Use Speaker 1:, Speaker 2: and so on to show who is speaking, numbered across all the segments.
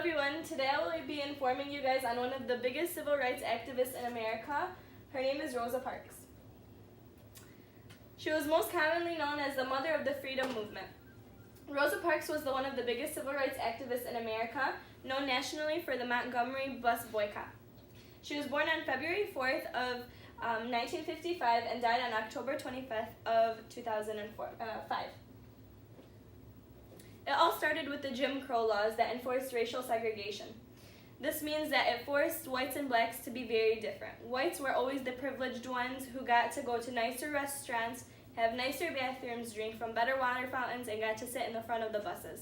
Speaker 1: everyone, today I will be informing you guys on one of the biggest civil rights activists in America. Her name is Rosa Parks. She was most commonly known as the mother of the freedom movement. Rosa Parks was one of the biggest civil rights activists in America, known nationally for the Montgomery bus boycott. She was born on February 4th of 1955 and died on October 25th of 2005. It all started with the Jim Crow laws that enforced racial segregation. This means that it forced whites and blacks to be very different. Whites were always the privileged ones who got to go to nicer restaurants, have nicer bathrooms, drink from better water fountains, and got to sit in the front of the buses.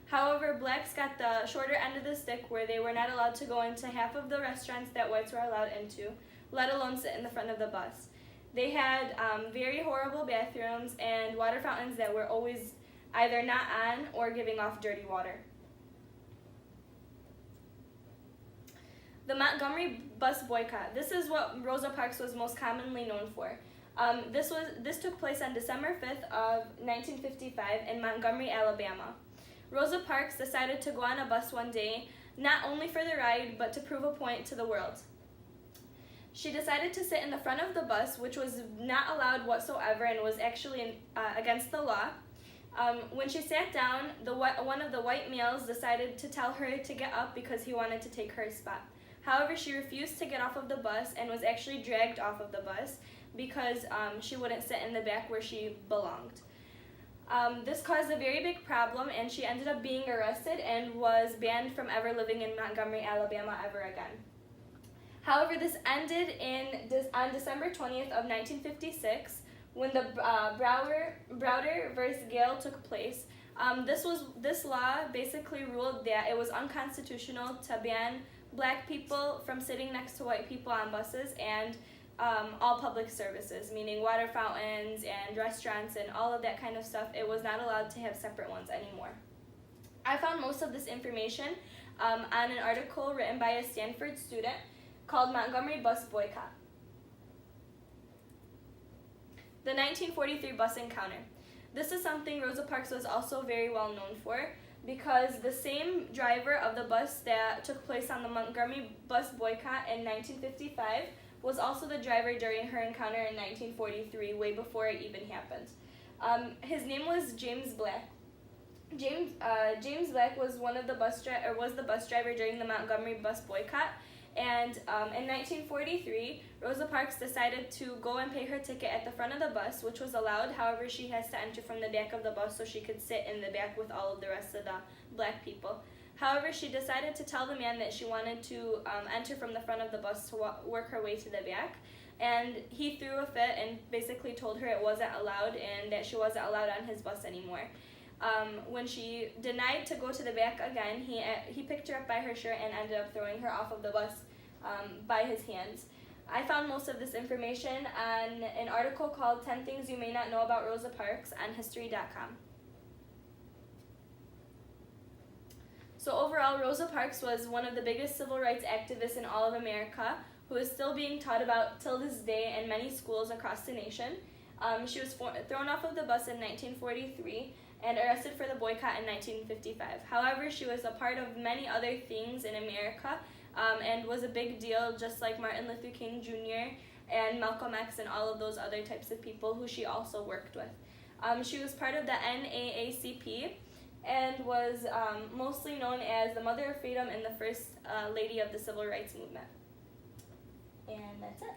Speaker 1: However, blacks got the shorter end of the stick where they were not allowed to go into half of the restaurants that whites were allowed into, let alone sit in the front of the bus. They had very horrible bathrooms and water fountains that were always either not on or giving off dirty water. The Montgomery bus boycott. This is what Rosa Parks was most commonly known for. This took place on December 5th of 1955 in Montgomery, Alabama. Rosa Parks decided to go on a bus one day, not only for the ride, but to prove a point to the world. She decided to sit in the front of the bus, which was not allowed whatsoever and was actually against the law. When she sat down, one of the white males decided to tell her to get up because he wanted to take her spot. However, she refused to get off of the bus and was actually dragged off of the bus because she wouldn't sit in the back where she belonged. This caused a very big problem, and she ended up being arrested and was banned from ever living in Montgomery, Alabama ever again. However, this ended on December 20th of 1956 when the Browder versus Gale took place. This law basically ruled that it was unconstitutional to ban black people from sitting next to white people on buses and all public services, meaning water fountains and restaurants and all of that kind of stuff. It was not allowed to have separate ones anymore. I found most of this information on an article written by a Stanford student called Montgomery Bus Boycott. The 1943 bus encounter. This is something Rosa Parks was also very well known for because the same driver of the bus that took place on the Montgomery bus boycott in 1955 was also the driver during her encounter in 1943, way before it even happened. His name was James Black. James Black was the bus driver during the Montgomery bus boycott. And in 1943, Rosa Parks decided to go and pay her ticket at the front of the bus, which was allowed. However, she has to enter from the back of the bus so she could sit in the back with all of the rest of the black people. However, she decided to tell the man that she wanted to enter from the front of the bus to work her way to the back. And he threw a fit and basically told her it wasn't allowed and that she wasn't allowed on his bus anymore. When she denied to go to the back again, he picked her up by her shirt and ended up throwing her off of the bus by his hands. I found most of this information on an article called 10 Things You May Not Know About Rosa Parks on History.com. So overall, Rosa Parks was one of the biggest civil rights activists in all of America, who is still being taught about till this day in many schools across the nation. She was thrown off of the bus in 1943 and arrested for the boycott in 1955. However, she was a part of many other things in America and was a big deal, just like Martin Luther King Jr. and Malcolm X and all of those other types of people who she also worked with. She was part of the NAACP and was mostly known as the Mother of Freedom and the First Lady of the Civil Rights Movement. And that's it.